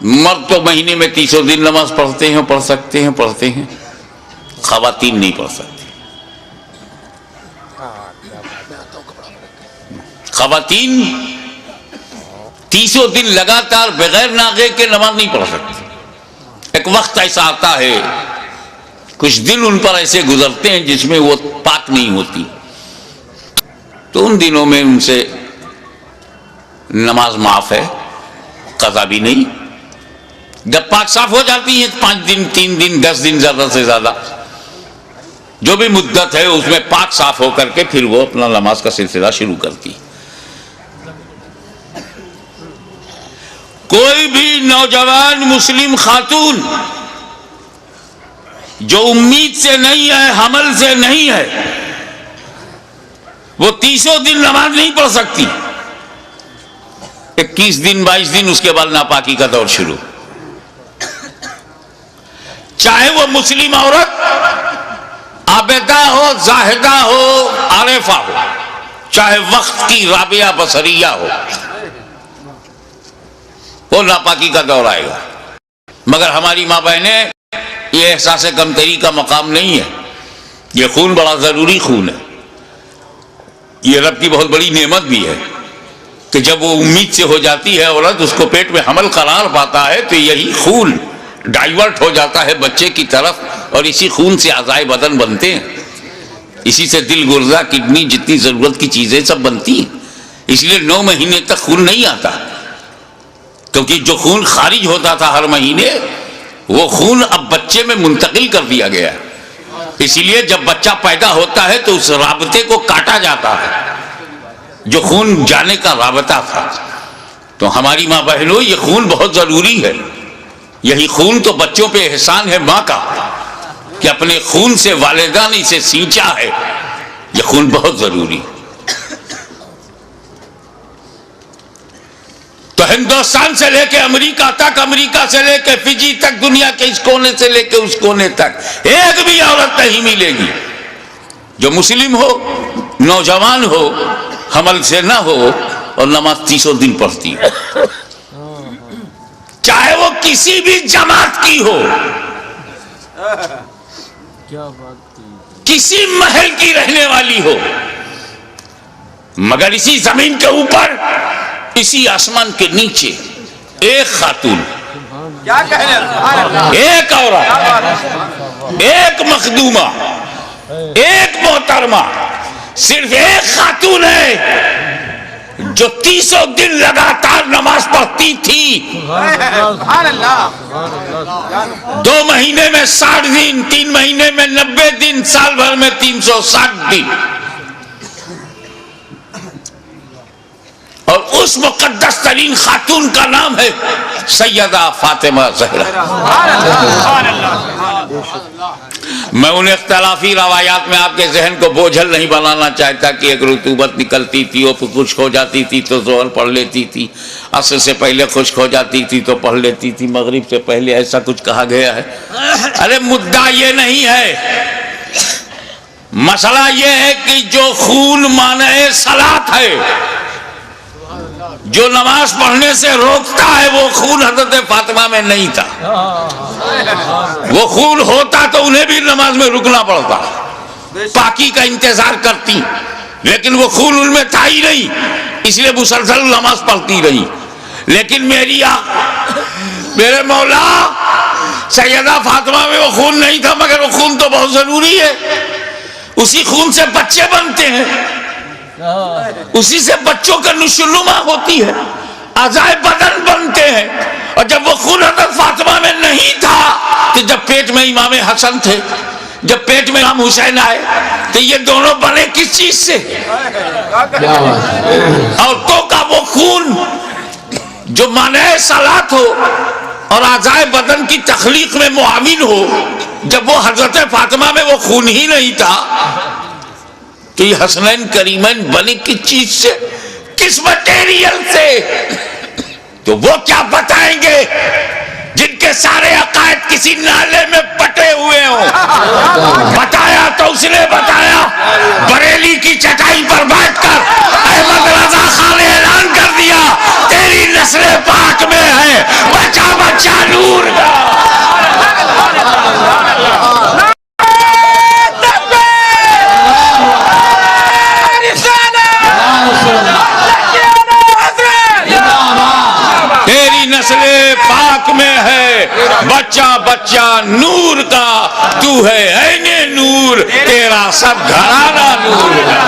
مرد تو مہینے میں 300 دن نماز پڑھتے ہیں، پڑھ سکتے ہیں، خواتین نہیں پڑھ سکتی۔ خواتین 300 دن لگاتار بغیر ناغے کے نماز نہیں پڑھ سکتی۔ ایک وقت ایسا آتا ہے، کچھ دن ان پر ایسے گزرتے ہیں جس میں وہ پاک نہیں ہوتی، تو ان دنوں میں ان سے نماز معاف ہے، قضا بھی نہیں۔ جب پاک صاف ہو جاتی ہے 5 دن 3 دن 10 دن زیادہ سے زیادہ جو بھی مدت ہے اس میں پاک صاف ہو کر کے پھر وہ اپنا نماز کا سلسلہ شروع کرتی۔ کوئی بھی نوجوان مسلم خاتون جو امید سے نہیں ہے، حمل سے نہیں ہے، وہ 300 دن نماز نہیں پڑھ سکتی۔ 21 دن 22 دن اس کے بعد ناپاکی کا دور شروع، چاہے وہ مسلم عورت عابدہ ہو، زاہدہ ہو، عارفہ ہو، چاہے وقت کی رابعہ بصریہ ہو، وہ ناپاکی کا دور آئے گا۔ مگر ہماری ماں بہنیں، یہ احساس کمتری کا مقام نہیں ہے، یہ خون بڑا ضروری خون ہے، یہ رب کی بہت بڑی نعمت بھی ہے کہ جب وہ امید سے ہو جاتی ہے عورت، اس کو پیٹ میں حمل قرار پاتا ہے تو یہی خون ڈائیورٹ ہو جاتا ہے بچے کی طرف، اور اسی خون سے اعضائے بدن بنتے ہیں، اسی سے دل، گردہ، کڈنی، جتنی ضرورت کی چیزیں سب بنتی ہیں۔ اس لیے 9 مہینے تک خون نہیں آتا، کیونکہ جو خون خارج ہوتا تھا ہر مہینے، وہ خون اب بچے میں منتقل کر دیا گیا ہے۔ اسی لیے جب بچہ پیدا ہوتا ہے تو اس رابطے کو کاٹا جاتا ہے جو خون جانے کا رابطہ تھا۔ تو ہماری ماں بہنوں، یہ خون بہت ضروری ہے، یہی خون تو بچوں پہ احسان ہے ماں کا کہ اپنے خون سے والدہ نے اسے سینچا ہے، یہ خون بہت ضروری ہے۔ تو ہندوستان سے لے کے امریکہ تک، امریکہ سے لے کے فجی تک، دنیا کے اس کونے سے لے کے اس کونے تک ایک بھی عورت نہیں ملے گی جو مسلم ہو، نوجوان ہو، حمل سے نہ ہو اور نماز 300 دن پڑھتی ہے، چاہے وہ کسی بھی جماعت کی ہو، کسی محل کی رہنے والی ہو، مگر اسی زمین کے اوپر، اسی آسمان کے نیچے ایک خاتون، ایک عورت، ایک مخدومہ، ایک محترمہ، صرف ایک خاتون ہے جو 300 دن لگاتار نماز پڑھتی تھی۔ 2 مہینے میں 60 دن، 3 مہینے میں 90 دن، سال بھر میں 360 دن، اور اس مقدس ترین خاتون کا نام ہے سیدہ فاطمہ زہرا۔ میں ان اختلافی روایات میں آپ کے ذہن کو بوجھل نہیں بنانا چاہتا کہ ایک رطوبت نکلتی تھی، وہ خشک ہو جاتی تھی تو ظہر پڑھ لیتی تھی، عصر سے پہلے خشک ہو جاتی تھی تو پڑھ لیتی تھی، مغرب سے پہلے، ایسا کچھ کہا گیا ہے۔ ارے مدعا یہ نہیں ہے، مسئلہ یہ ہے کہ جو خون مانع صلاۃ ہے، جو نماز پڑھنے سے روکتا ہے، وہ خون حضرت فاطمہ میں نہیں تھا۔ وہ خون ہوتا تو انہیں بھی نماز میں رکنا پڑتا، پاکی کا انتظار کرتی، لیکن وہ خون ان میں تھا ہی نہیں، اس لیے مسلسل نماز پڑھتی رہی۔ لیکن میرے مولا سیدہ فاطمہ میں وہ خون نہیں تھا، مگر وہ خون تو بہت ضروری ہے، اسی خون سے بچے بنتے ہیں، اسی سے بچوں کا نشوونما ہوتی ہے، اعضائے بدن بنتے ہیں۔ اور جب وہ خون حضرت فاطمہ میں نہیں تھا، تو جب پیٹ میں امام حسن تھے، جب پیٹ میں امام حسین آئے، تو یہ دونوں بنے کس چیز سے؟ عورتوں کا وہ خون جو مانع صلاۃ ہو اور اعضائے بدن کی تخلیق میں معاون ہو، جب وہ حضرت فاطمہ میں وہ خون ہی نہیں تھا، تو یہ حسنین کریمین بنے کس چیز سے، کس مٹیریل سے؟ تو وہ کیا بتائیں گے جن کے سارے عقائد کسی نالے میں پٹے ہوئے ہوں؟ بتایا تو اس نے بتایا، بریلی کی چٹائی پر بیٹھ کر احمد رضا خان نے اعلان کر دیا، تیری نسل پاک میں ہے، بچا بچا بچہ نور کا. تیری نسل پاک میں ہے بچہ بچہ نور کا. تو ہے عین نور، تیرا سب گھرانہ نور کا.